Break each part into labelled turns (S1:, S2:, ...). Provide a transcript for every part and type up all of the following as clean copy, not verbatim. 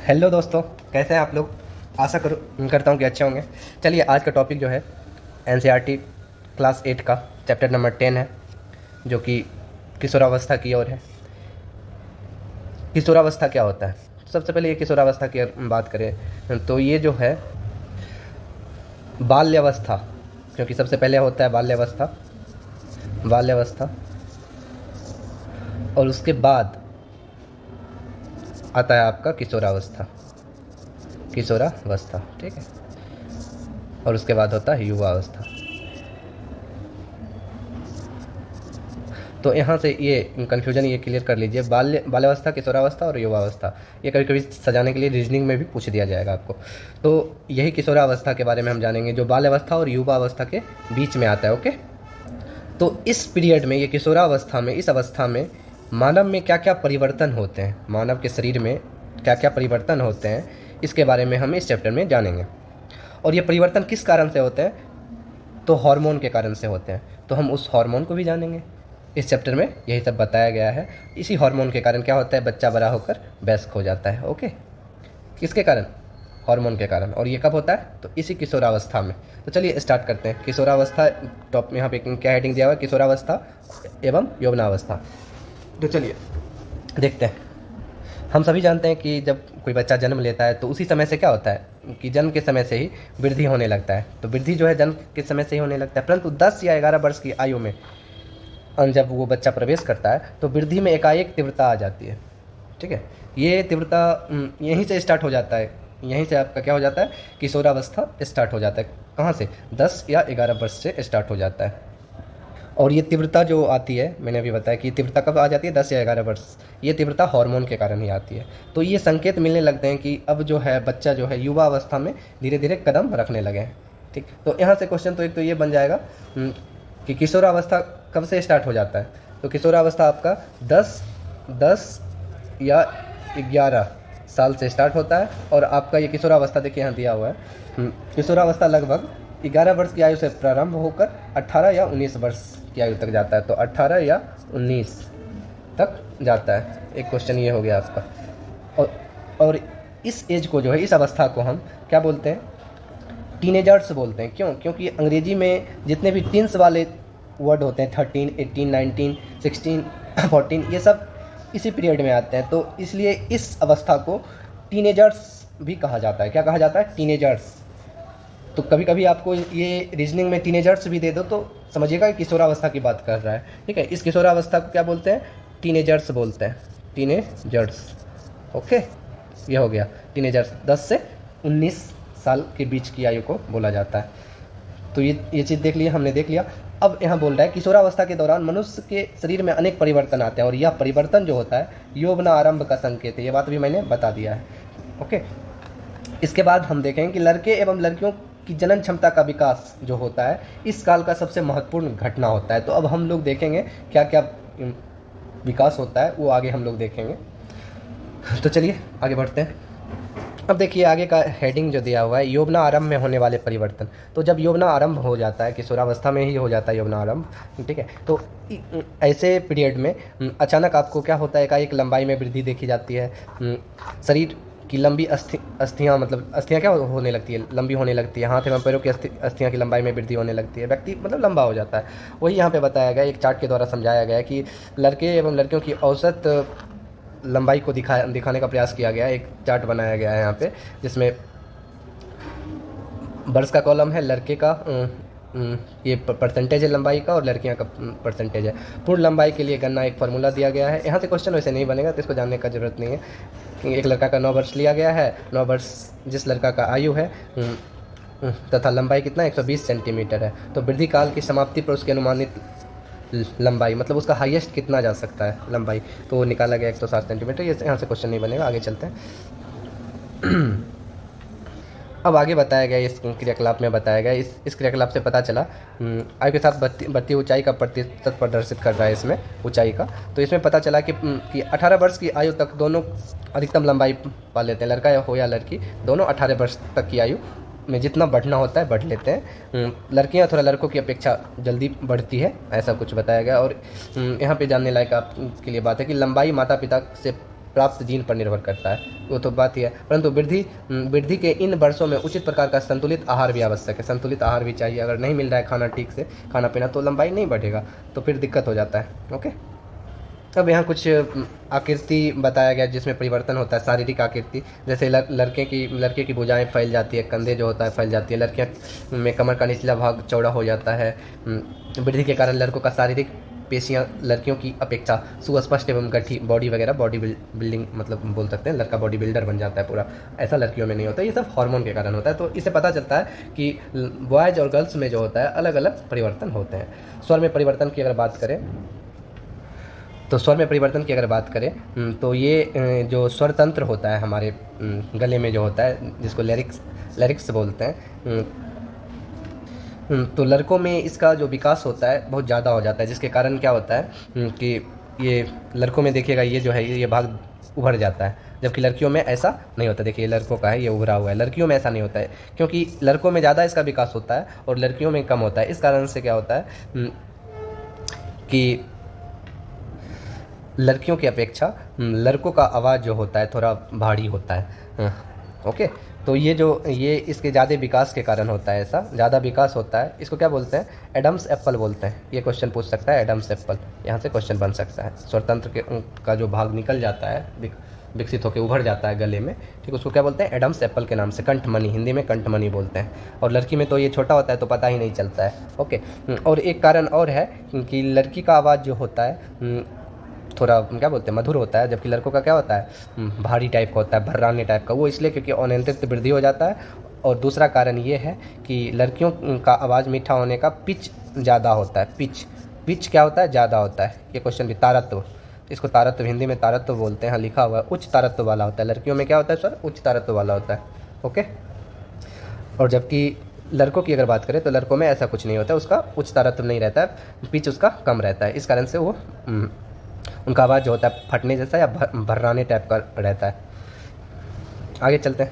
S1: Hello दोस्तों, कैसे हैं आप लोग। आशा करता हूँ कि अच्छे होंगे। चलिए, आज का टॉपिक जो है एनसीईआरटी क्लास 8 का चैप्टर नंबर 10 है, जो कि किशोरावस्था की ओर है। किशोरावस्था क्या होता है? सबसे पहले ये किशोरावस्था की बात करें तो ये जो है बाल्यावस्था, क्योंकि सबसे पहले होता है बाल्यावस्था और उसके बाद आता है आपका किशोरावस्था, ठीक है। और उसके बाद होता है युवावस्था। तो यहाँ से ये कन्फ्यूजन ये क्लियर कर लीजिए, बाल्यावस्था, किशोरावस्था और युवावस्था। ये कभी कभी सजाने के लिए रीजनिंग में भी पूछ दिया जाएगा आपको। तो यही किशोरावस्था के बारे में हम जानेंगे, जो बाल्यावस्था और युवावस्था के बीच में आता है। ओके, तो इस पीरियड में, ये किशोरावस्था में, इस अवस्था में मानव में क्या क्या परिवर्तन होते हैं, मानव के शरीर में क्या क्या परिवर्तन होते हैं, इसके बारे में हम इस चैप्टर में जानेंगे। और ये परिवर्तन किस कारण से होते हैं? तो हार्मोन के कारण से होते हैं। तो हम उस हार्मोन को भी जानेंगे। इस चैप्टर में यही सब बताया गया है। इसी हार्मोन के कारण क्या होता है? बच्चा बड़ा होकर वयस्क हो जाता है। ओके, किसके कारण? हार्मोन के कारण। और ये कब होता है? तो इसी किशोरावस्था में। तो चलिए स्टार्ट करते हैं। किशोरावस्था टॉप में यहाँ पे क्या हेडिंग दिया हुआ है? किशोरावस्था एवं यौवनावस्था। तो चलिए देखते हैं। हम सभी जानते हैं कि जब कोई बच्चा जन्म लेता है तो उसी समय से क्या होता है कि जन्म के समय से ही वृद्धि होने लगता है। तो वृद्धि जो है जन्म के समय से ही होने लगता है, परंतु 10 या 11 वर्ष की आयु में जब वो बच्चा प्रवेश करता है तो वृद्धि में एकाएक तीव्रता आ जाती है। ठीक है, ये तीव्रता यहीं से स्टार्ट हो जाता है। यहीं से आपका क्या हो जाता है? किशोरावस्था स्टार्ट हो जाता है। कहाँ से? 10 या 11 वर्ष से स्टार्ट हो जाता है। और ये तीव्रता जो आती है, मैंने अभी बताया कि तीव्रता कब आ जाती है? 10 या 11 वर्ष। ये तीव्रता हार्मोन के कारण ही आती है। तो ये संकेत मिलने लगते हैं कि अब जो है बच्चा जो है युवा अवस्था में धीरे धीरे कदम रखने लगे हैं। ठीक, तो यहाँ से क्वेश्चन तो एक तो ये बन जाएगा कि किशोरावस्था कब से स्टार्ट हो जाता है? तो किशोरावस्था आपका 10 या 11 साल से स्टार्ट होता है। और आपका ये किशोरावस्था देखिए यहाँ दिया हुआ है। किशोरावस्था लगभग 11 वर्ष की आयु से प्रारंभ होकर 18 या 19 वर्ष की आयु तक जाता है। तो 18 या 19 तक जाता है। एक क्वेश्चन ये हो गया आपका। और इस एज को जो है, इस अवस्था को हम क्या बोलते हैं? टीनेजर्स बोलते हैं। क्यों? क्योंकि अंग्रेजी में जितने भी टीन्स वाले वर्ड होते हैं, 13, 18, 19, 16, 14, ये सब इसी पीरियड में आते हैं। तो इसलिए इस अवस्था को टीनेजर्स भी कहा जाता है। क्या कहा जाता है? टीनेजर्स। तो कभी कभी आपको ये रीजनिंग में टीनेजर्स भी दे दो तो समझिएगा कि किशोरावस्था की बात कर रहा है। ठीक है, इस किशोरावस्था को क्या बोलते हैं? टीनेजर्स बोलते हैं। टीनेजर्स। ओके, ये हो गया टीनेजर्स। 10 से 19 साल के बीच की आयु को बोला जाता है। तो ये चीज़ देख लिया, हमने देख लिया। अब यहाँ बोल रहा है किशोरावस्था के दौरान मनुष्य के शरीर में अनेक परिवर्तन आते हैं और यह परिवर्तन जो होता है यौवन आरंभ का संकेत है। ये बात भी मैंने बता दिया है। ओके, इसके बाद हम देखेंगे कि लड़के एवं लड़कियों की जनन क्षमता का विकास जो होता है इस काल का सबसे महत्वपूर्ण घटना होता है। तो अब हम लोग देखेंगे क्या क्या विकास होता है, वो आगे हम लोग देखेंगे। तो चलिए आगे बढ़ते हैं। अब देखिए आगे का हेडिंग जो दिया हुआ है, यौवना आरंभ में होने वाले परिवर्तन। तो जब यौवना आरंभ हो जाता है, किशोरावस्था में ही हो जाता है यौवना आरंभ, ठीक है। तो ऐसे पीरियड में अचानक आपको क्या होता है? एक लंबाई में वृद्धि देखी जाती है। शरीर की लंबी अस्थियाँ, मतलब अस्थियाँ क्या होने लगती है? लंबी होने लगती है। हाथ एवं पैरों की अस्थियाँ की लंबाई में वृद्धि होने लगती है। व्यक्ति मतलब लंबा हो जाता है। वही यहाँ पे बताया गया, एक चार्ट के द्वारा समझाया गया है कि लड़के एवं लड़कियों की औसत लंबाई को दिखाने का प्रयास किया गया है। एक चार्ट बनाया गया है यहाँ पे, जिसमें वर्ष का कॉलम है, लड़के का ये परसेंटेज है लंबाई का, और लड़कियां का परसेंटेज है। पूर्ण लंबाई के लिए गणना एक फार्मूला दिया गया है। यहाँ से क्वेश्चन वैसे नहीं बनेगा, तो इसको जानने का ज़रूरत नहीं है। एक लड़का का 9 वर्ष लिया गया है। 9 वर्ष जिस लड़का का आयु है तथा लंबाई कितना? 120 सेंटीमीटर है। तो वृद्धि काल की समाप्ति पर उसकी अनुमानित लंबाई, मतलब उसका हाईएस्ट कितना जा सकता है लंबाई, तो वो निकाला गया 160 सेंटीमीटर। ये यहाँ से क्वेश्चन नहीं बनेगा, आगे चलते हैं। अब आगे बताया गया, इस क्रियाकलाप में बताया गया, इस क्रियाकलाप से पता चला आयु के साथ बढ़ती ऊंचाई का प्रतिशत प्रदर्शित कर रहा है इसमें, ऊंचाई का। तो इसमें पता चला कि 18 वर्ष की आयु तक दोनों अधिकतम लंबाई पा लेते हैं, लड़का हो या लड़की, दोनों 18 वर्ष तक की आयु में जितना बढ़ना होता है बढ़ लेते हैं। लड़कियां थोड़ा लड़कों की अपेक्षा जल्दी बढ़ती है, ऐसा कुछ बताया गया। और यहाँ पे जानने लायक आपके लिए बात है कि लंबाई माता पिता से प्राप्त जीन पर निर्भर करता है, वो तो बात ही है। परंतु वृद्धि के इन वर्षों में उचित प्रकार का संतुलित आहार भी आवश्यक है। संतुलित आहार भी चाहिए, अगर नहीं मिल रहा है खाना ठीक से, खाना पीना, तो लंबाई नहीं बढ़ेगा, तो फिर दिक्कत हो जाता है। ओके, अब यहाँ कुछ आकृति बताया गया जिसमें परिवर्तन होता है, शारीरिक आकृति। जैसे लड़के की भुजाएं फैल जाती है, कंधे जो होता है फैल जाती है, लड़कियाँ में कमर का निचला भाग चौड़ा हो जाता है। वृद्धि के कारण लड़कों का शारीरिक पेशियाँ लड़कियों की अपेक्षा सुस्पष्ट एवं गठी बॉडी वगैरह, बॉडी बिल्डिंग मतलब बोल सकते हैं, लड़का बॉडी बिल्डर बन जाता है पूरा। ऐसा लड़कियों में नहीं होता, ये सब हार्मोन के कारण होता है। तो इससे पता चलता है कि बॉयज़ और गर्ल्स में जो होता है अलग अलग परिवर्तन होते हैं। स्वर में परिवर्तन की अगर बात करें तो ये जो स्वर तंत्र होता है हमारे गले में जो होता है, जिसको लैरिक्स बोलते हैं, तो लड़कों में इसका जो विकास होता है बहुत ज़्यादा हो जाता है, जिसके कारण क्या होता है कि ये लड़कों में देखिएगा ये जो है ये भाग उभर जाता है, जबकि लड़कियों में ऐसा नहीं होता। देखिए लड़कों का है ये उभरा हुआ है, लड़कियों में ऐसा नहीं होता है, क्योंकि लड़कों में ज़्यादा इसका विकास होता है और लड़कियों में कम होता है। इस कारण से क्या होता है कि लड़कियों की अपेक्षा लड़कों का आवाज़ जो होता है थोड़ा भारी होता है। ओके, तो ये इसके ज़्यादा विकास के कारण होता है, ऐसा ज़्यादा विकास होता है। इसको क्या बोलते हैं? एडम्स एप्पल बोलते हैं। ये क्वेश्चन पूछ सकता है, एडम्स एप्पल, यहाँ से क्वेश्चन बन सकता है। स्वरतंत्र का जो भाग निकल जाता है, विकसित होकर उभर जाता है गले में, ठीक, उसको क्या बोलते हैं? एडम्स एप्पल के नाम से, कंठमणि, हिंदी में कंठमणि बोलते हैं। और लड़की में तो ये छोटा होता है तो पता ही नहीं चलता है। ओके, और एक कारण और है कि लड़की का आवाज़ जो होता है थोड़ा क्या बोलते हैं, मधुर होता है, जबकि लड़कों का क्या होता है? भारी टाइप का होता है, भर्राने टाइप का। वो इसलिए क्योंकि अनियंत्रित वृद्धि हो जाता है। और दूसरा कारण ये है कि लड़कियों का आवाज़ मीठा होने का पिच ज़्यादा होता है। पिच क्या होता है? ज़्यादा होता है। ये क्वेश्चन भी, तारत्व, इसको तारत्व, हिंदी में तारत्व बोलते हैं, लिखा हुआ है, उच्च तारत्व वाला होता है। लड़कियों में क्या होता है सर? उच्च तारत्व वाला होता है। ओके, और जबकि लड़कों की अगर बात करें तो लड़कों में ऐसा कुछ नहीं होता है, उसका उच्च तारत्व नहीं रहता है, पिच उसका कम रहता है। इस कारण से वो उनका आवाज़ जो होता है फटने जैसा या भर्राने टाइप का रहता है। आगे चलते हैं।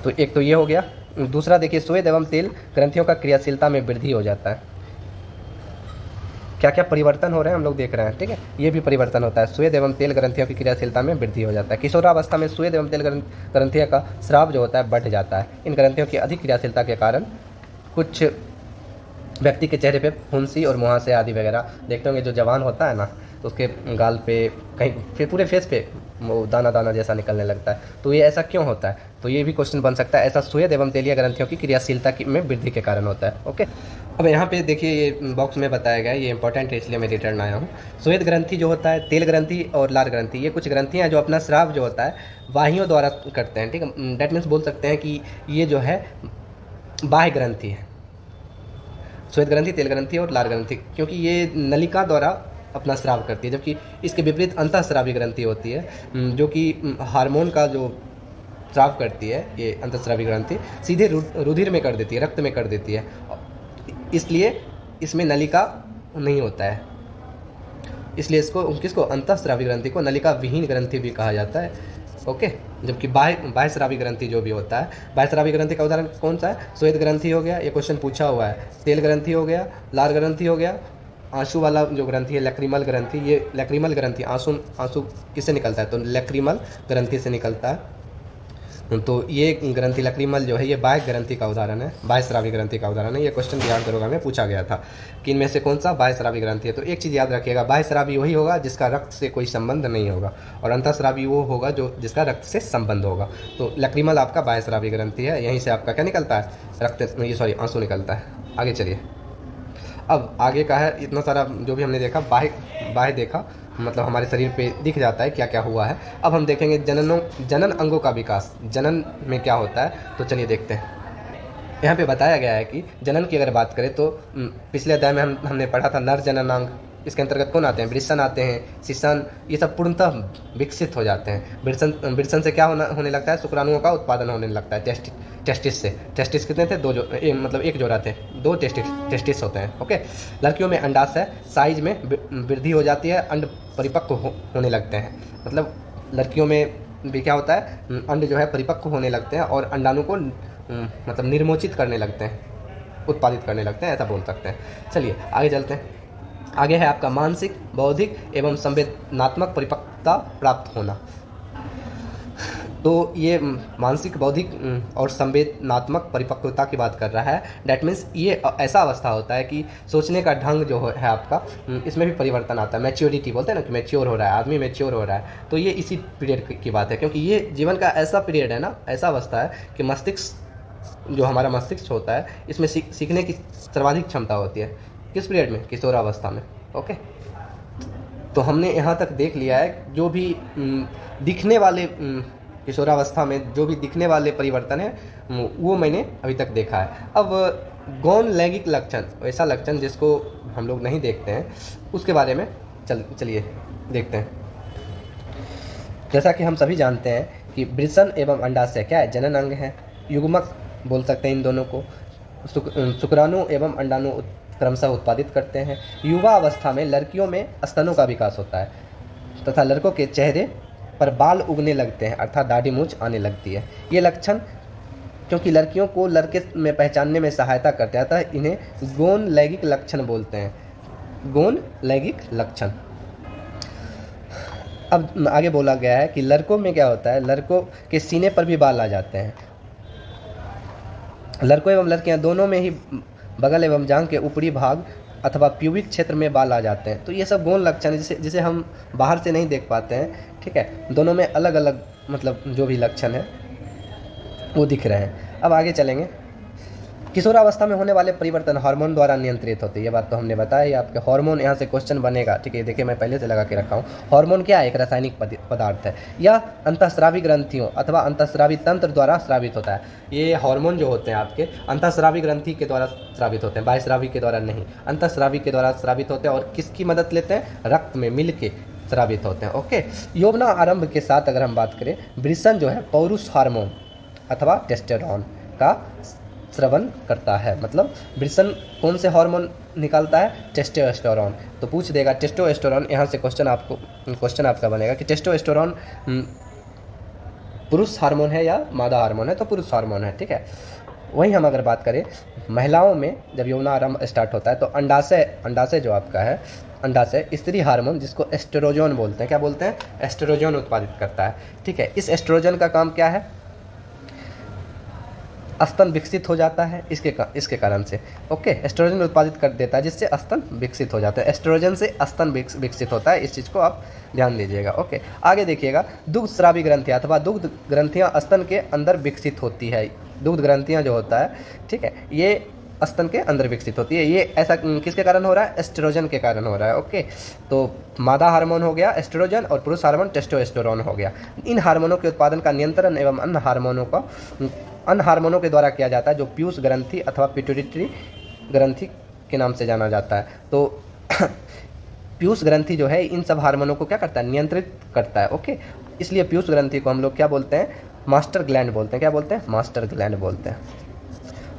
S1: तो एक तो ये हो गया। दूसरा देखिए, स्वेद एवं तेल ग्रंथियों का क्रियाशीलता में वृद्धि हो जाता है। क्या क्या परिवर्तन हो रहे हैं हम लोग देख रहे हैं, ठीक है। ये भी परिवर्तन होता है, स्वेद एवं तेल ग्रंथियों की क्रियाशीलता में वृद्धि हो जाता है। किशोरावस्था में स्वेद एवं तेल ग्रंथियों का स्राव जो होता है बढ़ जाता है। इन ग्रंथियों की अधिक क्रियाशीलता के कारण कुछ व्यक्ति के चेहरे पे फुंसी और मुहासे आदि वगैरह देखते होंगे। जो जवान होता है ना, तो उसके गाल पे कहीं, फिर पूरे फेस पे वो दाना दाना जैसा निकलने लगता है। तो ये ऐसा क्यों होता है? तो ये भी क्वेश्चन बन सकता है। ऐसा स्वेद एवं तेलीय ग्रंथियों की क्रियाशीलता में वृद्धि के कारण होता है। ओके, अब यहाँ पे देखिए ये बॉक्स में बताया गया है, ये इंपॉर्टेंट है इसलिए मैं रिटर्न आया हूँ। स्वेद ग्रंथि जो होता है, तेल ग्रंथि और लार ग्रंथि, ये कुछ ग्रंथियाँ हैं जो अपना स्राव जो होता है वाहियों द्वारा करते हैं, ठीक है। डैट मीन्स बोल सकते हैं कि ये जो है बाह्य ग्रंथि है, स्वेद ग्रंथि, तेल ग्रंथि और लार ग्रंथि, क्योंकि ये नलिका द्वारा अपना स्राव करती है। जबकि इसके विपरीत अंतःस्रावी ग्रंथि होती है जो कि हार्मोन का जो स्राव करती है। ये अंतःस्रावी ग्रंथि सीधे रुधिर में कर देती है, रक्त में कर देती है, इसलिए इसमें नलिका नहीं होता है। इसलिए किसको अंतःस्रावी ग्रंथि को नलिका विहीन ग्रंथि भी कहा जाता है। ओके, जबकि बाह्य स्रावी ग्रंथि जो भी होता है, बाह्य स्रावी ग्रंथि का उदाहरण कौन सा है? स्वेद ग्रंथि हो गया, ये क्वेश्चन पूछा हुआ है। तेल ग्रंथि हो गया, लार ग्रंथि हो गया, आंसू वाला जो ग्रंथि है लैक्रिमल ग्रंथि। ये लैक्रिमल ग्रंथि, आंसू किससे निकलता है? तो लैक्रिमल ग्रंथि से निकलता है। तो ये ग्रंथि लैक्रिमल जो है ये बाह्य ग्रंथि का उदाहरण है, बाह्य स्रावी ग्रंथि का उदाहरण है। ये क्वेश्चन बिहार दरोगा में पूछा गया था कि इनमें से कौन सा बाह्य स्रावी ग्रंथि है। तो एक चीज़ याद रखिएगा, बाह्य स्रावी वही होगा जिसका रक्त से कोई संबंध नहीं होगा, और अंतःस्रावी वो होगा जो जिसका रक्त से संबंध होगा। तो लैक्रिमल आपका बाह्य स्रावी ग्रंथि है, यहीं से आपका क्या निकलता है? आंसू निकलता है। आगे चलिए, अब आगे का है, इतना सारा जो भी हमने देखा बाह्य देखा, मतलब हमारे शरीर पे दिख जाता है क्या क्या हुआ है। अब हम देखेंगे जनन अंगों का विकास, जनन में क्या होता है। तो चलिए देखते हैं। यहाँ पे बताया गया है कि जनन की अगर बात करें तो पिछले अध्याय में हमने पढ़ा था नर जननांग। इसके अंतर्गत कौन आते हैं? वृषण आते हैं, शिशन, ये सब पूर्णतः विकसित हो जाते हैं। वृषण से क्या होने लगता है? शुक्राणुओं का उत्पादन होने लगता है। टेस्टिस से, टेस्टिस कितने थे? दो, मतलब एक जोड़ा थे, दो टेस्टिस होते हैं। ओके, लड़कियों में अंडाशय साइज में वृद्धि हो जाती है, अंड परिपक्व होने लगते हैं। मतलब लड़कियों में भी क्या होता है? अंड जो है परिपक्व होने लगते हैं और अंडाणु को मतलब निर्मोचित करने लगते हैं, उत्पादित करने लगते हैं, ऐसा बोल सकते हैं। चलिए आगे चलते हैं। आगे है आपका मानसिक, बौद्धिक एवं संवेदनात्मक परिपक्वता प्राप्त होना। तो ये मानसिक, बौद्धिक और संवेदनात्मक परिपक्वता की बात कर रहा है। डैट मीन्स ये ऐसा अवस्था होता है कि सोचने का ढंग जो है आपका, इसमें भी परिवर्तन आता है। मैच्योरिटी बोलते हैं ना कि मैच्योर हो रहा है आदमी, मैच्योर हो रहा है। तो ये इसी पीरियड की बात है, क्योंकि ये जीवन का ऐसा पीरियड है ना, ऐसा अवस्था है कि मस्तिष्क जो हमारा मस्तिष्क होता है, इसमें सीखने की सर्वाधिक क्षमता होती है। किस पीरियड में? किशोरावस्था में। ओके, तो हमने यहाँ तक देख लिया है जो भी दिखने वाले किशोरावस्था में जो भी दिखने वाले परिवर्तन है वो मैंने अभी तक देखा है। अब गौण लैंगिक लक्षण, ऐसा लक्षण जिसको हम लोग नहीं देखते हैं, उसके बारे में चलिए देखते हैं। जैसा कि हम सभी जानते हैं कि वृषण एवं अंडाशय क्या है? जनन अंग है। युग्मक बोल सकते हैं इन दोनों को। शुक्राणु एवं अंडाणु क्रमशः उत्पादित करते हैं। युवा अवस्था में लड़कियों में स्तनों का विकास होता है तथा लड़कों के चेहरे पर बाल उगने लगते हैं, अर्थात दाढ़ी मूंछ आने लगती है। ये लक्षण क्योंकि लड़कियों को लड़के में पहचानने में सहायता करते हैं, अतः इन्हें गौण लैंगिक लक्षण बोलते हैं। गौण लैंगिक लक्षण। अब आगे बोला गया है कि लड़कों में क्या होता है, लड़कों के सीने पर भी बाल आ जाते हैं। लड़कों एवं लड़कियां दोनों में ही बगल एवं जांघ के ऊपरी भाग अथवा प्यूबिक क्षेत्र में बाल आ जाते हैं। तो ये सब गौण लक्षण है जिसे हम बाहर से नहीं देख पाते हैं। ठीक है, दोनों में अलग अलग मतलब जो भी लक्षण है वो दिख रहे हैं। अब आगे चलेंगे। किशोरावस्था में होने वाले परिवर्तन हार्मोन द्वारा नियंत्रित होते हैं। ये बात तो हमने बताया। आपके हार्मोन यहाँ से क्वेश्चन बनेगा। ठीक है, देखिए मैं पहले से लगा के रखा हूँ। हार्मोन क्या है? एक रासायनिक पदार्थ है। यह अंतःस्रावी ग्रंथियों अथवा अंतःस्रावी तंत्र द्वारा स्रावित होता है। ये हार्मोन जो होते हैं आपके अंतःस्रावी ग्रंथि के द्वारा स्रावित होते हैं, बाह्यस्रावी के द्वारा नहीं, अंतःस्रावी के द्वारा स्रावित होते हैं। और किसकी मदद लेते हैं? रक्त में मिल के स्रावित होते हैं। ओके, यौवना आरंभ के साथ अगर हम बात करें, वृषण जो है पौरुष हार्मोन अथवा टेस्टोस्टेरोन का स्रवन करता है। मतलब वृषण कौन से हार्मोन निकालता है? टेस्टोस्टेरोन। तो पूछ देगा टेस्टोस्टेरोन, यहाँ से क्वेश्चन आपका बनेगा कि टेस्टोस्टेरोन पुरुष हार्मोन है या मादा हार्मोन है? तो पुरुष हार्मोन है। ठीक है, वहीं हम अगर बात करें महिलाओं में जब यौनारंभ स्टार्ट होता है तो अंडाशय जो आपका है, अंडाशय स्त्री हार्मोन जिसको एस्ट्रोजन बोलते हैं। क्या बोलते हैं? एस्ट्रोजन उत्पादित करता है। ठीक है, इस एस्ट्रोजन का काम क्या है? स्तन विकसित हो जाता है इसके कारण से। ओके, एस्ट्रोजन उत्पादित कर देता है जिससे स्तन विकसित हो जाता है। एस्ट्रोजन से स्तन विकसित होता है, इस चीज़ को आप ध्यान दीजिएगा। ओके, आगे देखिएगा। दुग्ध स्रावी ग्रंथियाँ अथवा दुग्ध ग्रंथियाँ स्तन के अंदर विकसित होती है। दुग्ध ग्रंथियाँ जो होता है, ठीक है, ये स्तन के अंदर विकसित होती है। ये ऐसा किसके कारण हो रहा है? एस्ट्रोजन के कारण हो रहा है। ओके, तो मादा हार्मोन हो गया एस्ट्रोजन और पुरुष हार्मोन टेस्टोस्टेरोन हो गया। इन हार्मोनों के उत्पादन का नियंत्रण एवं अन्य हार्मोनों के द्वारा किया जाता है, जो पीयूष ग्रंथि अथवा पिट्यूटरी ग्रंथि के नाम से जाना जाता है। तो पीयूष ग्रंथि जो है इन सब हार्मोनों को क्या करता है? नियंत्रित करता है। ओके, इसलिए पीयूष ग्रंथि को हम लोग क्या बोलते हैं? मास्टर ग्लैंड बोलते हैं। क्या बोलते हैं? मास्टर ग्लैंड बोलते हैं।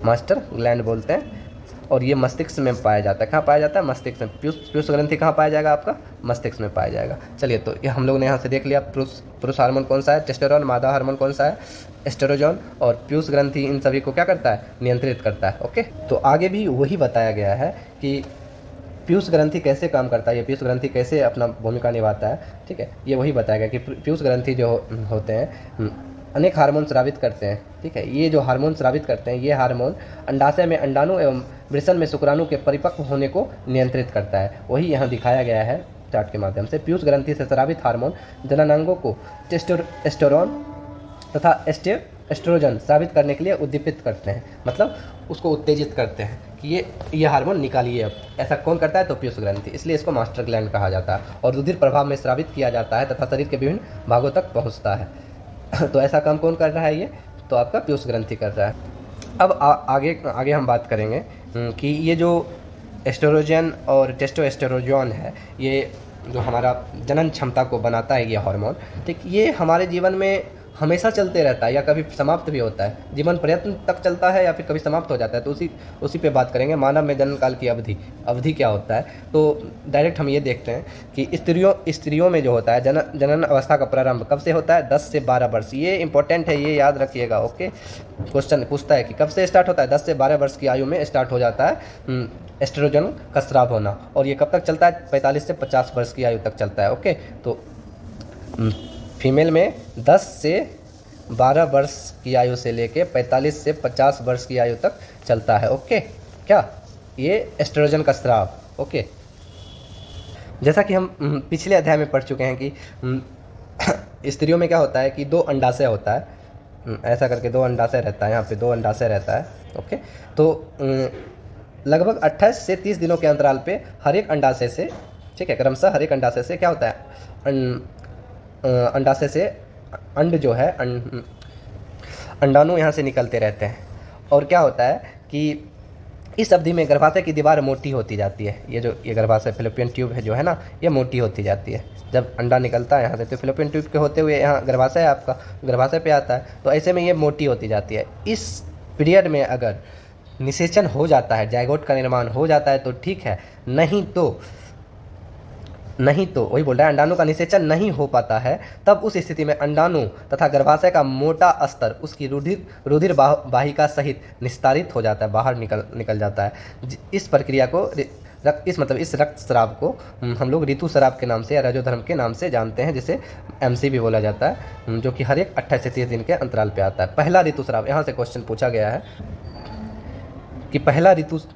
S1: मास्टर ग्लैंड बोलते हैं। और ये मस्तिष्क में पाया जाता है। कहाँ पाया जाता है? मस्तिष्क में। पीयूष ग्रंथि कहाँ पाया जाएगा? आपका मस्तिष्क में पाया जाएगा। चलिए, तो ये हम लोग ने यहाँ से देख लिया पुरुष हार्मोन कौन सा है? टेस्टोस्टेरोन। मादा हार्मोन कौन सा है? एस्ट्रोजन। और पीयूष ग्रंथि इन सभी को क्या करता है? नियंत्रित करता है। ओके, तो आगे भी वही बताया गया है कि पीयूष ग्रंथि कैसे काम करता है, ये पीयूष ग्रंथि कैसे अपना भूमिका निभाता है। ठीक है, ये वही बताया गया कि पीयूष ग्रंथि जो होते हैं अनेक हार्मोन स्रावित करते हैं। ठीक है, ये जो हार्मोन स्रावित करते हैं, ये हार्मोन अंडाशय में अंडाणु एवं वृषण में शुक्राणु के परिपक्व होने को नियंत्रित करता है। वही यहाँ दिखाया गया है चार्ट के माध्यम से। पीयूष ग्रंथि से स्रावित हार्मोन जननांगों को टेस्टोस्टेरोन तथा एस्ट्रोजन स्रावित करने के लिए उद्दीपित करते हैं। मतलब उसको उत्तेजित करते हैं कि ये हार्मोन निकालिए। अब ऐसा कौन करता है? तो पीयूष ग्रंथि। इसलिए इसको मास्टर ग्लैंड कहा जाता है और रुधिर प्रभाव में स्रावित किया जाता है तथा शरीर के विभिन्न भागों तक पहुँचता है। तो ऐसा काम कौन कर रहा है? ये तो आपका पीयूष ग्रंथि कर रहा है। अब आगे हम बात करेंगे कि ये जो एस्ट्रोजन और टेस्टोस्टेरोन है, ये जो हमारा जनन क्षमता को बनाता है ये हार्मोन, ठीक, ये हमारे जीवन में हमेशा चलते रहता है या कभी समाप्त भी होता है? जीवन प्रयत्न तक चलता है या फिर कभी समाप्त हो जाता है? तो उसी पे बात करेंगे। मानव में जन्म काल की अवधि क्या होता है? तो डायरेक्ट हम ये देखते हैं कि स्त्रियों में जो होता है जनन अवस्था का प्रारंभ कब से होता है? 10 से 12 वर्ष। ये इंपॉर्टेंट है, ये याद रखिएगा। ओके, क्वेश्चन पूछता है कि कब से स्टार्ट होता है? 10 से 12 वर्ष की आयु में स्टार्ट हो जाता है एस्ट्रोजन का स्राव होना, और ये कब तक चलता है? 45 से 50 वर्ष की आयु तक चलता है। ओके, तो फीमेल में 10 से 12 वर्ष की आयु से लेके 45 से 50 वर्ष की आयु तक चलता है। ओके, क्या ये एस्ट्रोजन का स्राव? ओके, जैसा कि हम पिछले अध्याय में पढ़ चुके हैं कि स्त्रियों में क्या होता है कि 2 अंडाशय होता है, ऐसा करके 2 अंडाशय रहता है, यहाँ पे 2 अंडाशय रहता है। ओके, तो लगभग 28 से 30 दिनों के अंतराल पे हर एक अंडाशय से, ठीक है, क्रमशः हर एक अंडाशय से क्या होता है, अंडाशय से अंड जो है अंडाणु यहाँ से निकलते रहते हैं। और क्या होता है कि इस अवधि में गर्भाशय की दीवार मोटी होती जाती है। ये गर्भाशय फिलोपियन ट्यूब है जो है ना, ये मोटी होती जाती है। जब अंडा निकलता है यहाँ से तो फिलोपियन ट्यूब के होते हुए यहाँ गर्भाशय आपका गर्भाशय पे आता है, तो ऐसे में ये मोटी होती जाती है। इस पीरियड में अगर निषेचन हो जाता है, जायगोट का निर्माण हो जाता है तो ठीक है, नहीं तो वही बोल रहा है, अंडाणु का निषेचन नहीं हो पाता है, तब उस स्थिति में अंडाणु तथा गर्भाशय का मोटा स्तर उसकी रुधिर वाहिका सहित निस्तारित हो जाता है, बाहर निकल जाता है। इस प्रक्रिया को इस रक्तस्राव को हम लोग ऋतुस्राव के नाम से या रजोधर्म के नाम से जानते हैं, जिसे MC भी बोला जाता है, जो कि हर एक 28 से 30 दिन के अंतराल पे आता है। पहला ऋतुस्राव, यहाँ से क्वेश्चन पूछा गया है कि पहला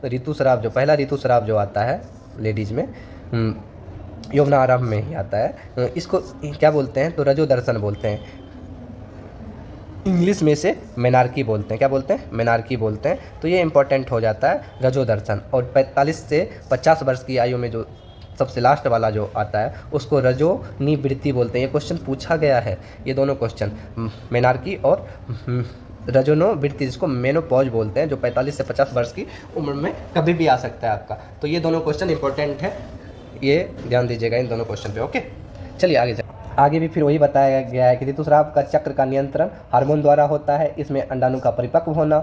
S1: ऋतुस्राव जो आता है लेडीज में यौवनारंभ में ही आता है, इसको क्या बोलते हैं? तो रजो दर्शन बोलते हैं। इंग्लिश में से मेनार्की बोलते हैं। क्या बोलते हैं? मेनार्की बोलते हैं। तो ये इंपॉर्टेंट हो जाता है रजो दर्शन। और 45 से 50 वर्ष की आयु में जो सबसे लास्ट वाला जो आता है उसको रजो निवृत्ति बोलते हैं। ये क्वेश्चन पूछा गया है, ये दोनों क्वेश्चन, मेनार्की और रजोनो वृत्ति, जिसको मेनोपॉज बोलते हैं, जो 45 से 50 वर्ष की उम्र में कभी भी आ सकता है आपका। तो ये दोनों क्वेश्चन इंपॉर्टेंट है, ये ध्यान दीजिएगा इन दोनों क्वेश्चन पे। ओके, चलिए आगे भी फिर वही बताया गया है कि ऋतुस्राव का चक्र का नियंत्रण हार्मोन द्वारा होता है। इसमें अंडाणु का परिपक्व होना,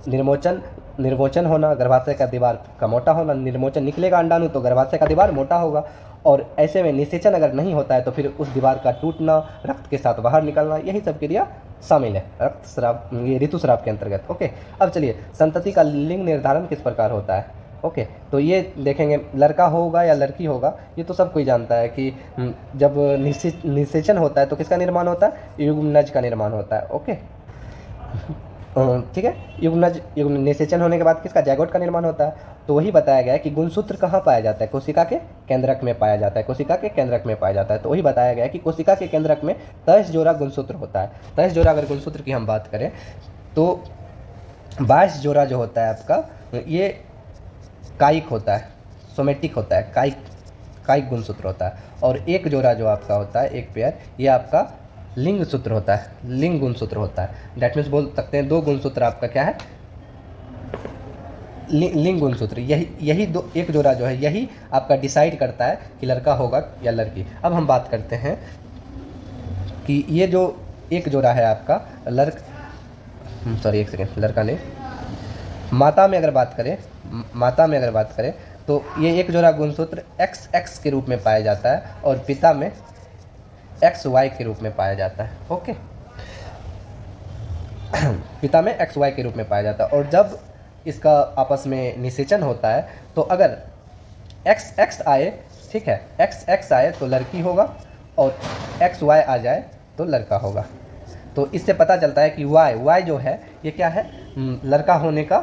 S1: निर्मोचन होना, गर्भाशय का दीवार का मोटा होना। निर्मोचन निकलेगा अंडाणु तो गर्भाशय का दीवार मोटा होगा, और ऐसे में निषेचन अगर नहीं होता है तो फिर उस दीवार का टूटना, रक्त के साथ बाहर निकलना, यही सब क्रिया शामिल है रक्तस्राव, ये ऋतुस्राव के अंतर्गत। ओके, अब चलिए, संतति का लिंग निर्धारण किस प्रकार होता है? ओके, तो ये देखेंगे, लड़का होगा या लड़की होगा, ये तो सब कोई जानता है कि जब निषेचन होता है तो किसका निर्माण होता है? युग्मनज का निर्माण होता है। ओके, ठीक है, युग्म निषेचन होने के बाद किसका? जायगोट का निर्माण होता है। तो वही बताया गया है कि गुणसूत्र कहाँ पाया जाता है? कोशिका के केंद्रक में पाया जाता है। कोशिका के केंद्रक में पाया जाता है। तो वही बताया गया है कि कोशिका के केंद्रक में 23 जोड़ा गुणसूत्र होता है। 23 जोड़ा अगर गुणसूत्र की हम बात करें तो 22 जोड़ा जो होता है आपका, ये कायिक होता है, सोमेटिक होता है, कायिक गुणसूत्र होता है। और एक जोड़ा जो आपका होता है, एक पेयर, ये आपका लिंग सूत्र होता है, लिंग गुणसूत्र होता है। डैट मीन्स बोल सकते हैं 2 गुणसूत्र आपका क्या है? लिंग गुणसूत्र। यही एक जोड़ा जो है, यही आपका डिसाइड करता है कि लड़का होगा या लड़की। अब हम बात करते हैं कि ये जो एक जोड़ा है आपका लड़का नहीं, माता में अगर बात करें तो ये एक जोड़ा गुणसूत्र XX के रूप में पाया जाता है और पिता में XY के रूप में पाया जाता है। ओके, पिता में XY के रूप में पाया जाता है। और जब इसका आपस में निषेचन होता है तो अगर XX आए, ठीक है, XX आए तो लड़की होगा और XY आ जाए तो लड़का होगा। तो इससे पता चलता है कि Y जो है ये क्या है? लड़का होने का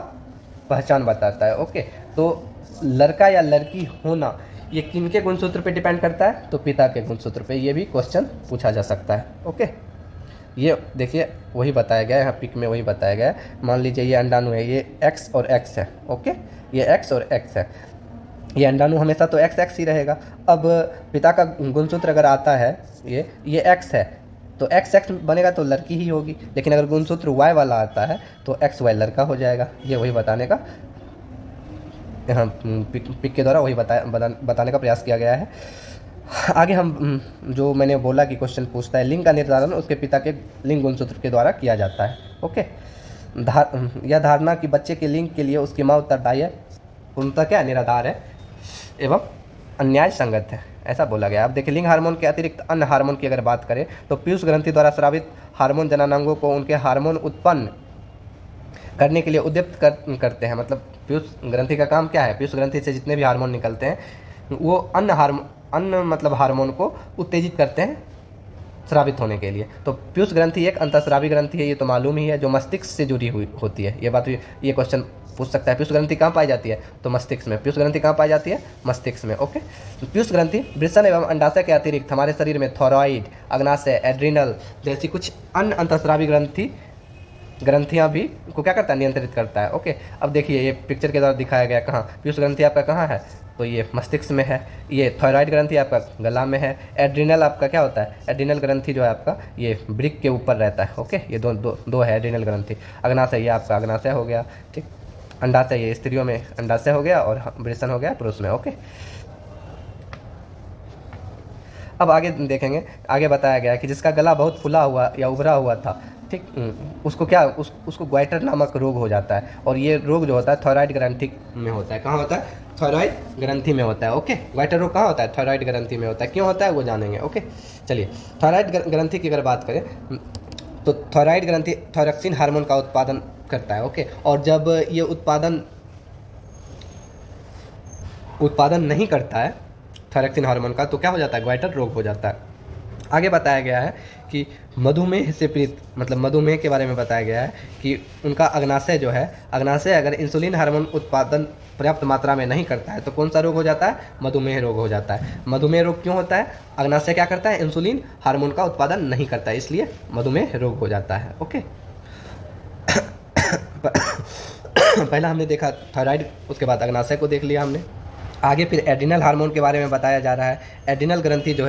S1: पहचान बताता है। ओके, तो लड़का या लड़की होना ये किनके गुणसूत्र पे डिपेंड करता है? तो पिता के गुणसूत्र पे। ये भी क्वेश्चन पूछा जा सकता है। ओके, ये देखिए वही बताया गया है, यहाँ पिक में वही बताया गया है। मान लीजिए ये अंडाणु है, ये X और X है। ओके, ये X और X है, ये अंडाणु हमेशा तो XX ही रहेगा। अब पिता का गुणसूत्र अगर आता है, ये X है तो XX बनेगा तो लड़की ही होगी, लेकिन अगर गुणसूत्र Y वाला आता है तो XY लड़का हो जाएगा। ये वही बताने का यहाँ पिक के द्वारा वही बताने का प्रयास किया गया है। आगे हम जो मैंने बोला कि क्वेश्चन पूछता है, लिंग का निर्धारण उसके पिता के लिंग गुणसूत्र के द्वारा किया जाता है। ओके, यह धारणा कि बच्चे के लिंग के लिए उसकी माँ उत्तरदायी है, पूर्णतः क्या निराधार है एवं अन्याय संगत है, ऐसा बोला गया। अब देखिए, लिंग हार्मोन के अतिरिक्त अन्य हार्मोन की अगर बात करें तो पीयूष ग्रंथि द्वारा स्रावित हार्मोन जननांगों को उनके हार्मोन उत्पन्न करने के लिए उद्दीप्त करते हैं। मतलब पीयूष ग्रंथि का काम क्या है? पीयूष ग्रंथि से जितने भी हार्मोन निकलते हैं वो अन्य मतलब हार्मोन को उत्तेजित करते हैं स्रावित होने के लिए। तो पीयूष ग्रंथि एक अंतःस्रावी ग्रंथि है, ये तो मालूम ही है, जो मस्तिष्क से जुड़ी हुई होती है। ये बात, ये क्वेश्चन पूछ सकता है, पीयूष ग्रंथि कहाँ पाई जाती है? तो मस्तिष्क में। पीयूष ग्रंथि कहाँ पाई जाती है? मस्तिष्क में। ओके, पीयूष ग्रंथि वृषण एवं अंडाशय के अतिरिक्त हमारे शरीर में थायराइड, अग्नाशय, एड्रिनल जैसी कुछ अन्य अंतःस्रावी ग्रंथियाँ भी को क्या करता है? नियंत्रित करता है। ओके, अब देखिए ये पिक्चर के द्वारा दिखाया गया, कहाँ पीयूष ग्रंथि आपका कहाँ है? तो ये मस्तिष्क में है। ये थायराइड ग्रंथि आपका गला में है। एड्रिनल आपका क्या होता है? एड्रिनल ग्रंथि जो है आपका ये वृक्क के ऊपर रहता है। ओके, ये दो है एड्रिनल ग्रंथि। अग्नाशय ये आपका अग्नाशय हो गया, ठीक। अंडाशय ये स्त्रियों में अंडाशय हो गया और वृषण हो गया पुरुष में। ओके, अब आगे देखेंगे, आगे बताया गया कि जिसका गला बहुत फुला हुआ या उभरा हुआ था, ठीक, उसको क्या उसको ग्वाइटर नामक रोग हो जाता है। और ये रोग जो होता है थायराइड ग्रंथि में होता है। कहाँ होता है? थायराइड ग्रंथि में होता है। ओके, ग्वाइटर रोग कहाँ होता है? थायराइड ग्रंथि में होता है। क्यों होता है वो जानेंगे। ओके, चलिए, थायराइड ग्रंथि की अगर बात करें तो थायराइड ग्रंथि थायरॉक्सिन हार्मोन का उत्पादन करता है। ओके, और जब ये उत्पादन नहीं करता है थायरॉक्सिन हार्मोन का, तो क्या हो जाता है? ग्वाइटर रोग हो जाता है। आगे बताया गया है कि मधुमेह से पीड़ित, मतलब मधुमेह के बारे में बताया गया है कि उनका अग्नाशय जो है, अग्नाशय अगर इंसुलिन हार्मोन उत्पादन पर्याप्त मात्रा में नहीं करता है तो कौन सा रोग हो जाता है? मधुमेह रोग हो जाता है। मधुमेह रोग क्यों होता है? अग्नाशय क्या करता है? इंसुलिन हार्मोन का उत्पादन नहीं करता है, इसलिए मधुमेह रोग हो जाता है। ओके, पहला हमने देखा थायराइड, उसके बाद अग्नाशय को देख लिया हमने। आगे फिर एड्रिनल हार्मोन के बारे में बताया जा रहा है। एड्रिनल ग्रंथि जो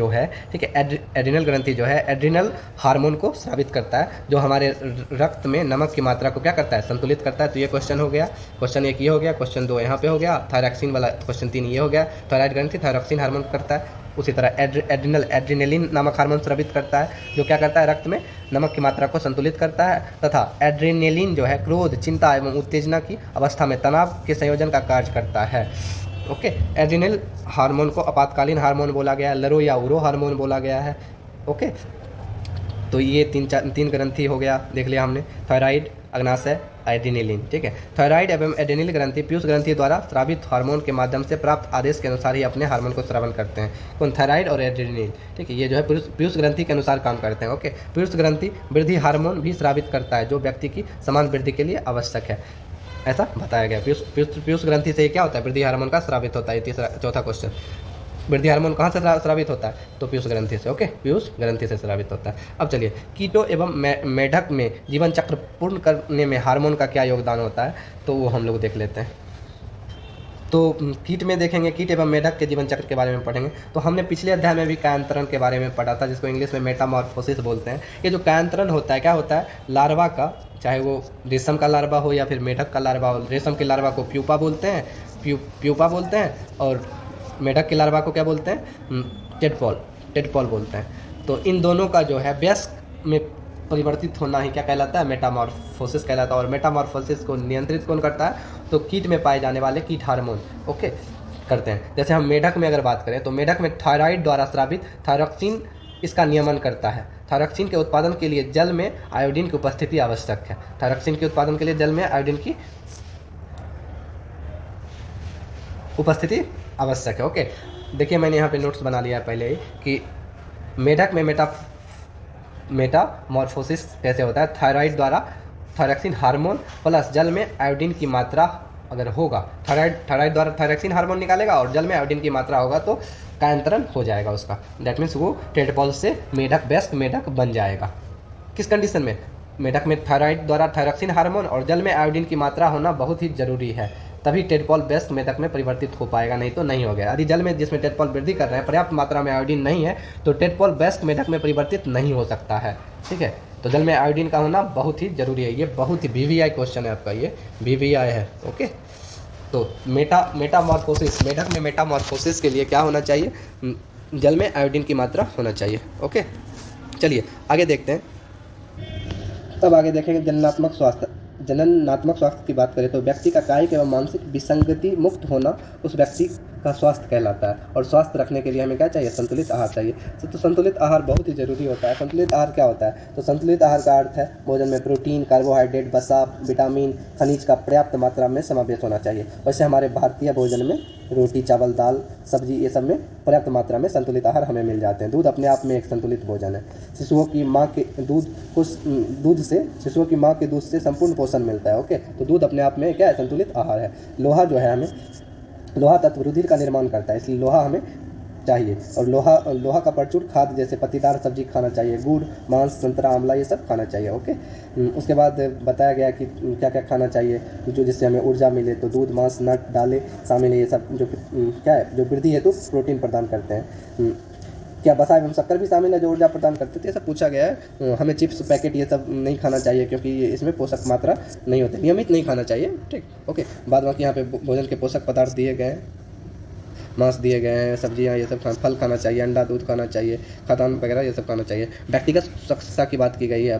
S1: है ठीक है, एड्रिनल ग्रंथि जो है एड्रिनल हार्मोन को स्रावित करता है, जो हमारे रक्त में नमक की मात्रा को क्या करता है? संतुलित करता है। तो ये क्वेश्चन हो गया, क्वेश्चन 1 ये हो गया, क्वेश्चन 2 यहाँ पे हो गया। थायरॉक्सिन वाला क्वेश्चन 3 ये हो गया। थायराइड ग्रंथि थायरॉक्सिन हार्मोन करता है। उसी तरह एड्रिनलिन नामक हार्मोन स्रावित करता है, जो क्या करता है? रक्त में नमक की मात्रा को संतुलित करता है। तथा एड्रेनलिन जो है क्रोध, चिंता एवं उत्तेजना की अवस्था में तनाव के संयोजन का कार्य करता है। ओके, एड्रिनल हार्मोन को आपातकालीन हार्मोन बोला गया है, लरो या उरो हार्मोन बोला गया है। ओके, तो ये तीन ग्रंथि हो गया, देख लिया हमने, थायराइड, अग्नाशय, एड्रेनलिन। ठीक है, थायराइड एवं एड्रेनल ग्रंथि पीयूष ग्रंथि द्वारा स्रावित हार्मोन के माध्यम से प्राप्त आदेश के अनुसार ही अपने हार्मोन को स्रावन करते हैं। कौन? थायराइड और एड्रेनलिन। ठीक है, ये जो है पीयूष ग्रंथि के अनुसार काम करते हैं। ओके, पीयूष ग्रंथि वृद्धि हार्मोन भी स्रावित करता है, जो व्यक्ति की समान वृद्धि के लिए आवश्यक है, ऐसा बताया गया। पीयूष ग्रंथि से क्या होता है? वृद्धि हार्मोन का स्रावित होता है। चौथा क्वेश्चन, वृद्धि हार्मोन कहाँ से स्रावित होता है? तो पीयूष ग्रंथि से। ओके, पीयूष ग्रंथि से स्रावित होता है। अब चलिए, कीटों एवं मेढक में जीवन चक्र पूर्ण करने में हार्मोन का क्या योगदान होता है, तो वो हम लोग देख लेते हैं। तो कीट में देखेंगे, कीट एवं मेढक के जीवन चक्र के बारे में पढ़ेंगे। तो हमने पिछले अध्याय में भी कायांतरण के बारे में पढ़ा था, जिसको इंग्लिश में मेटामॉर्फोसिस बोलते हैं। ये जो कायांतरण होता है, क्या होता है? लार्वा का, चाहे वो रेशम का लार्वा हो या फिर मेढक का लार्वा हो, रेशम के लार्वा को प्यूपा बोलते हैं, प्यूपा बोलते हैं, और मेढक के लार्वा को क्या बोलते हैं? टेडपॉल बोलते हैं। तो इन दोनों का जो है वयस्क में परिवर्तित होना ही क्या कहलाता है? मेटामॉर्फोसिस कहलाता है। और मेटामॉर्फोसिस को नियंत्रित कौन करता है? तो कीट में पाए जाने वाले कीट हार्मोन, ओके, करते हैं। जैसे हम मेढक में अगर बात करें तो मेढक में थायराइड द्वारा स्रावित थायरॉक्सिन इसका नियमन करता है। थायरॉक्सिन के उत्पादन के लिए जल में आयोडीन की उपस्थिति आवश्यक है। थायरॉक्सिन के उत्पादन के लिए जल में आयोडीन की उपस्थिति आवश्यक है। ओके, देखिए मैंने यहाँ पे नोट्स बना लिया है पहले ही कि मेढक में मेटामॉर्फोसिस कैसे होता है। थायराइड द्वारा थायरॉक्सिन हार्मोन प्लस जल में आयोडीन की मात्रा अगर होगा, थायराइड द्वारा थायरॉक्सिन हार्मोन निकालेगा और जल में आयोडीन की मात्रा होगा तो कायांतरण हो जाएगा उसका। दैट मीन्स वो टेडपॉल से मेढक, वयस्क मेढक बन जाएगा। किस कंडीशन में? मेढक में थायराइड द्वारा थायरॉक्सिन हार्मोन और जल में आयोडीन की मात्रा होना बहुत ही जरूरी है, तभी टेडपॉल वयस्क मेढक में परिवर्तित हो पाएगा, नहीं तो नहीं हो गया। यदि जल में जिसमें टेडपॉल वृद्धि कर रहे हैं पर्याप्त मात्रा में आयोडीन नहीं है तो टेडपॉल वयस्क मेढक में परिवर्तित नहीं हो सकता है। ठीक है, तो जल में आयोडीन का होना बहुत ही जरूरी है। ये बहुत ही VVI क्वेश्चन है आपका, ये VVI है। ओके, तो मेटामॉर्फोसिस, मेढक में मेटामॉर्फोसिस के लिए क्या होना चाहिए? जल में आयोडीन की मात्रा होना चाहिए। ओके, चलिए आगे देखते हैं। अब आगे देखेंगे जननात्मक स्वास्थ्य। जननात्मक स्वास्थ्य की बात करें तो व्यक्ति का कायिक एवं मानसिक विसंगति मुक्त होना उस व्यक्ति का स्वास्थ्य कहलाता है। और स्वास्थ्य रखने के लिए हमें क्या चाहिए? संतुलित आहार चाहिए। तो संतुलित आहार बहुत ही जरूरी होता है। संतुलित आहार क्या होता है? तो संतुलित आहार का अर्थ है भोजन में प्रोटीन, कार्बोहाइड्रेट, वसा, विटामिन, खनिज का पर्याप्त मात्रा में समावेश होना चाहिए। वैसे हमारे भारतीय भोजन में रोटी, चावल, दाल, सब्जी, ये सब में पर्याप्त मात्रा में संतुलित आहार हमें मिल जाते हैं। दूध अपने आप में एक संतुलित भोजन है। शिशुओं की माँ के दूध से संपूर्ण पोषण मिलता है। ओके, तो दूध अपने आप में क्या है? संतुलित आहार है। लोहा जो है, हमें लोहा तत्व रुधिर का निर्माण करता है, इसलिए लोहा हमें चाहिए। और लोहा का प्रचुर खाद्य जैसे पत्तीदार सब्जी खाना चाहिए, गुड़, मांस, संतरा, आंवला, ये सब खाना चाहिए। ओके, उसके बाद बताया गया कि क्या क्या खाना चाहिए जो जिससे हमें ऊर्जा मिले। तो दूध, मांस, नट, दालें शामिल है। ये सब जो क्या है, जो वृद्धि हेतु प्रोटीन प्रदान करते हैं। क्या वसा एवं शक्कर भी शामिल है जो ऊर्जा प्रदान करते थे? ये सब पूछा गया है। हमें चिप्स, पैकेट, ये सब नहीं खाना चाहिए क्योंकि इसमें पोषक मात्रा नहीं होती, नियमित नहीं खाना चाहिए। ठीक, ओके। बाद बाकी यहाँ पे भोजन के पोषक पदार्थ दिए गए हैं, मांस दिए गए हैं, सब्जियाँ, ये सब फल खाना चाहिए, अंडा, दूध खाना चाहिए, खाद्यान्न वगैरह ये सब खाना चाहिए। व्यक्तिगत स्वच्छता की बात की गई है।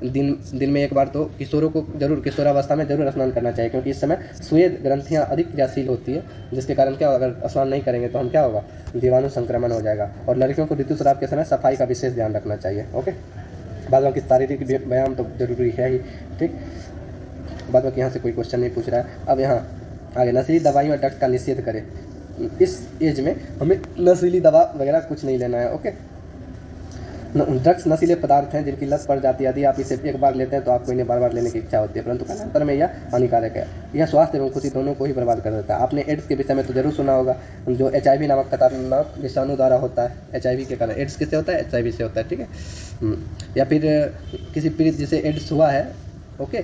S1: दिन में एक बार तो किशोरों को जरूर, किशोरावस्था में जरूर स्नान करना चाहिए क्योंकि इस समय स्वेद ग्रंथियाँ अधिक क्रियाशील होती है, जिसके कारण क्या होगा, अगर स्नान नहीं करेंगे तो हम क्या होगा, जीवाणु संक्रमण हो जाएगा। और लड़कियों को ऋतुस्राव के समय सफाई का विशेष ध्यान रखना चाहिए। ओके, बाद बाकी शारीरिक व्यायाम तो जरूरी है ही। ठीक, बाद बाकी यहाँ से कोई क्वेश्चन नहीं पूछ रहा है। अब यहाँ आगे, नशीली दवाई और ड्रग्स का निषेध करें। इस एज में हमें नशीली दवा वगैरह कुछ नहीं लेना है। ओके, ड्रग्स नशीले पदार्थ हैं जिनकी लत पड़ जाती है। यदि आप इसे एक बार लेते हैं तो आपको इन्हें बार बार लेने की इच्छा होती है, परंतु कालांतर में यह हानिकारक है। यह स्वास्थ्य एवं खुशी दोनों को ही बर्बाद कर देता है। आपने एड्स के विषय में तो जरूर सुना होगा, जो HIV नामक खतरनाक विषाणु द्वारा होता है। HIV के कारण एड्स किससे होता है? HIV से होता है। ठीक है, या फिर किसी पीड़ित जिसे एड्स हुआ है, ओके,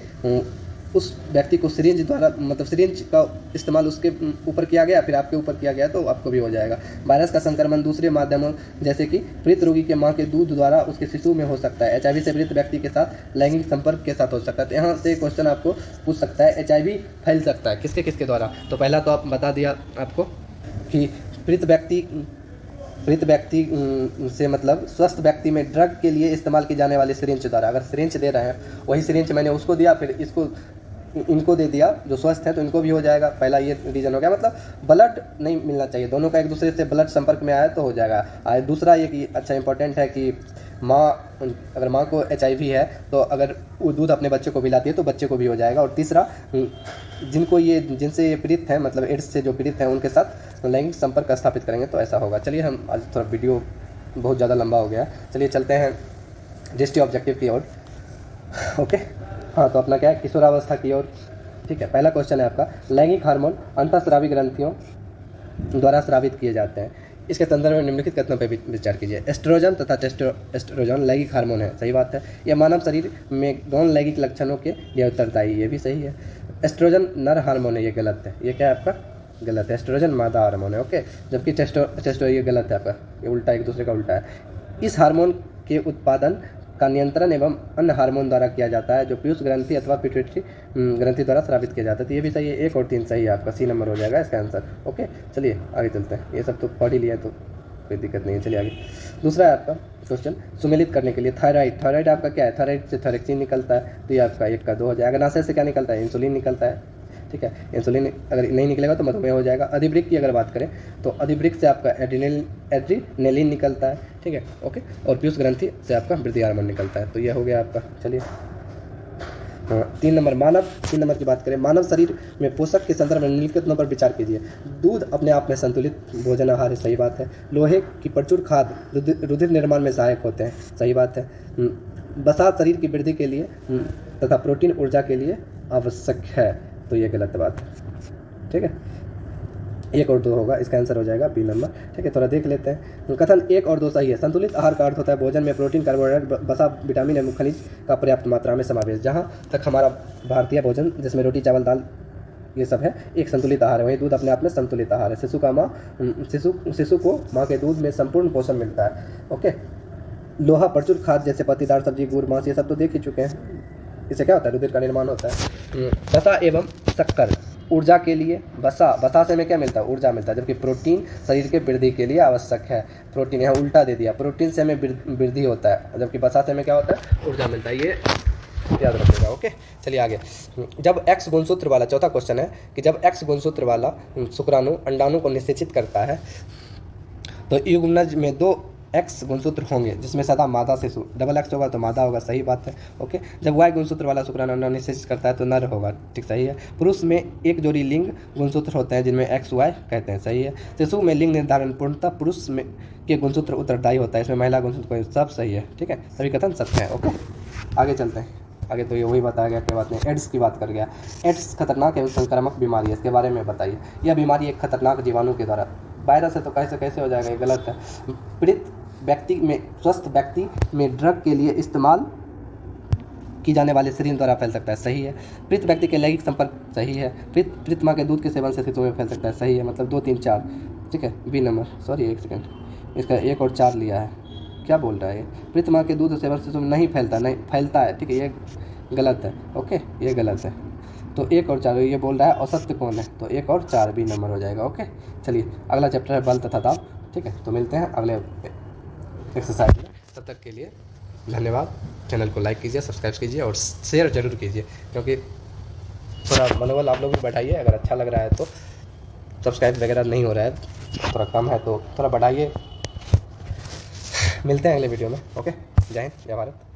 S1: उस व्यक्ति को सिरिंज द्वारा, मतलब सिरिंज का इस्तेमाल उसके ऊपर किया गया, फिर आपके ऊपर किया गया तो आपको भी हो जाएगा। वायरस का संक्रमण दूसरे माध्यमों जैसे कि पीड़ित रोगी के मां के दूध द्वारा उसके शिशु में हो सकता है। HIV से पीड़ित व्यक्ति के साथ लैंगिक संपर्क के साथ हो सकता है। तो यहाँ से क्वेश्चन आपको पूछ सकता है, HIV फैल सकता है किसके किसके द्वारा? तो पहला तो आप बता दिया आपको कि पीड़ित व्यक्ति से मतलब स्वस्थ व्यक्ति में ड्रग के लिए इस्तेमाल की जाने वाली सिरिंज द्वारा। अगर सिरिंज दे रहे हैं, वही सिरिंज मैंने उसको दिया, फिर इनको दे दिया जो स्वस्थ है, तो इनको भी हो जाएगा। पहला ये रीजन हो गया, मतलब ब्लड नहीं मिलना चाहिए, दोनों का एक दूसरे से ब्लड संपर्क में आया तो हो जाएगा। दूसरा ये कि अच्छा इंपॉर्टेंट है कि अगर माँ को HIV है तो अगर वो दूध अपने बच्चे को पिलाती है तो बच्चे को भी हो जाएगा। और तीसरा, जिनसे ये पीड़ित हैं, मतलब एड्स से जो पीड़ित हैं, उनके साथ लैंगिक संपर्क स्थापित करेंगे तो ऐसा होगा। चलिए, हम आज थोड़ा वीडियो बहुत ज़्यादा लंबा हो गया, चलिए चलते हैं डिस्ट्री ऑब्जेक्टिव की ओर। ओके, हाँ, तो अपना क्या है, किशोरावस्था की ओर। ठीक है, पहला क्वेश्चन है आपका, लैंगिक हार्मोन अंतःस्रावी ग्रंथियों द्वारा स्रावित किए जाते हैं। इसके संदर्भ में निम्नलिखित कथनों पर विचार कीजिए। एस्ट्रोजन तथा टेस्टोस्टेरोन लैंगिक हार्मोन है, सही बात है। यह मानव शरीर में गौण लैंगिक लक्षणों के लिए उत्तरदायी, ये भी सही है। एस्ट्रोजन नर हार्मोन है, ये गलत है। ये क्या है आपका? गलत है। एस्ट्रोजन मादा हार्मोन है। ओके, जबकि टेस्टो ये गलत है आपका, ये उल्टा, एक दूसरे का उल्टा है। इस हार्मोन के उत्पादन का नियंत्रण एवं अन्य हार्मोन द्वारा किया जाता है जो पीयूष ग्रंथि अथवा पिट्यूटरी ग्रंथि द्वारा स्रावित किया जाता है। तो ये भी सही है, 1 और 3 सही है आपका, C नंबर हो जाएगा इसका आंसर। ओके, चलिए आगे चलते हैं, ये सब तो पढ़ ही लिया तो कोई दिक्कत नहीं है। चलिए आगे, दूसरा है आपका क्वेश्चन, सुमेलित करने के लिए थायराइड आपका क्या है? थायराइड से थायरोक्सिन निकलता है, तो ये आपका 1 का 2 हो जाएगा। अग्नाशय से क्या निकलता है? इंसुलिन निकलता है। ठीक है, इंसुलिन अगर नहीं निकलेगा तो मधुमेह हो जाएगा। अधिवृक्क की अगर बात करें तो अधिवृक्क से आपका एड्रीनेलिन निकलता है। ठीक है, ओके, और पीयूष ग्रंथि से आपका वृद्धि हार्मोन निकलता है। तो यह हो गया आपका। चलिए, 3 नंबर की बात करें, मानव शरीर में पोषक के संदर्भ में निम्नलिखित पर विचार कीजिए। दूध अपने आप में संतुलित भोजन आहार है, सही बात है। लोहे की प्रचुर खाद रुधिर निर्माण में सहायक होते हैं, सही बात है। वसा शरीर की वृद्धि के लिए तथा प्रोटीन ऊर्जा के लिए आवश्यक है, तो ये गलत बात है। ठीक है, 1 और 2 होगा, इसका आंसर हो जाएगा B नंबर। ठीक है, थोड़ा देख लेते हैं। कथन 1 और 2 सही है। संतुलित आहार का अर्थ होता है भोजन में प्रोटीन, कार्बोहाइड्रेट, वसा, विटामिन एवं खनिज का पर्याप्त मात्रा में समावेश। जहाँ तक हमारा भारतीय भोजन जिसमें रोटी, चावल, दाल ये सब है, एक संतुलित आहार है। वही दूध अपने आप में संतुलित आहार है। शिशु को माँ के दूध में संपूर्ण पोषण मिलता है। ओके, लोहा प्रचुर खाद्य जैसे पत्तीदार सब्जी, गुड़, मांस, ये सब तो देख ही चुके हैं। इससे क्या होता है? रुधिर का निर्माण होता है। वसा एवं शक्कर, ऊर्जा के लिए, वसा से हमें क्या मिलता है, ऊर्जा मिलता है, जबकि प्रोटीन शरीर के वृद्धि के लिए आवश्यक है। प्रोटीन यहाँ उल्टा दे दिया, प्रोटीन से हमें वृद्धि होता है, जबकि वसा से हमें क्या होता है, ऊर्जा मिलता है। ये याद रखिएगा। ओके, चलिए आगे। जब एक्स गुणसूत्र वाला, चौथा क्वेश्चन है कि जब एक्स गुणसूत्र वाला शुक्राणु अंडाणु को निषेचित करता है तो युग्मनज में 2 एक्स गुणसूत्र होंगे जिसमें सदा मादा शिशु, डबल एक्स होगा तो मादा होगा, सही बात है। ओके, जब वाई गुणसूत्र वाला शुक्राणु अंडाणु निषेचित करता है तो नर होगा, ठीक, सही है। पुरुष में एक जोड़ी लिंग गुणसूत्र होते हैं जिनमें एक्स वाई कहते हैं, सही है। शिशु में लिंग निर्धारण पूर्णतः पुरुष में के गुणसूत्र उत्तरदायी होता है, इसमें महिला गुणसूत्र सब सही है, ठीक है, सभी कथन सत्य है। ओके, आगे चलते हैं। आगे तो ये वही बताया गया, कोई बात नहीं। एड्स की बात कर गया। एड्स खतरनाक एवं संक्रामक बीमारी है, इसके बारे में बताइए। यह बीमारी एक खतरनाक जीवाणु के द्वारा, वायरस है तो कैसे हो जाएगा, ये गलत है। पीड़ित व्यक्ति में, स्वस्थ व्यक्ति में ड्रग के लिए इस्तेमाल की जाने वाले सिरिंज द्वारा फैल सकता है, सही है। पीड़ित व्यक्ति के लैंगिक संपर्क, सही है। पीड़ित माँ के दूध के सेवन से शिशु में फैल सकता है, सही है, मतलब 2 3 4, ठीक है। बी नंबर, सॉरी 1 सेकेंड, इसका 1 और 4 लिया है, क्या बोल रहा है ये, पीड़ित माँ के दूध सेवन से शिशु में नहीं फैलता है, ठीक है, ये गलत है। ओके, ये गलत है, तो 1 और 4, ये बोल रहा है औसत्य कौन है, तो 1 और 4 बी नंबर हो जाएगा। ओके, चलिए अगला चैप्टर है बल तथा दाब, ठीक है, तो मिलते हैं अगले एक्सरसाइज में। तब तक के लिए धन्यवाद। चैनल को लाइक कीजिए, सब्सक्राइब कीजिए और शेयर जरूर कीजिए, क्योंकि थोड़ा मनोबल आप लोग भी बढ़ाइए। अगर अच्छा लग रहा है तो, सब्सक्राइब वगैरह नहीं हो रहा है, थोड़ा कम है तो थोड़ा बढ़ाइए। मिलते हैं अगले वीडियो में। ओके, जय हिंद, जय भारत।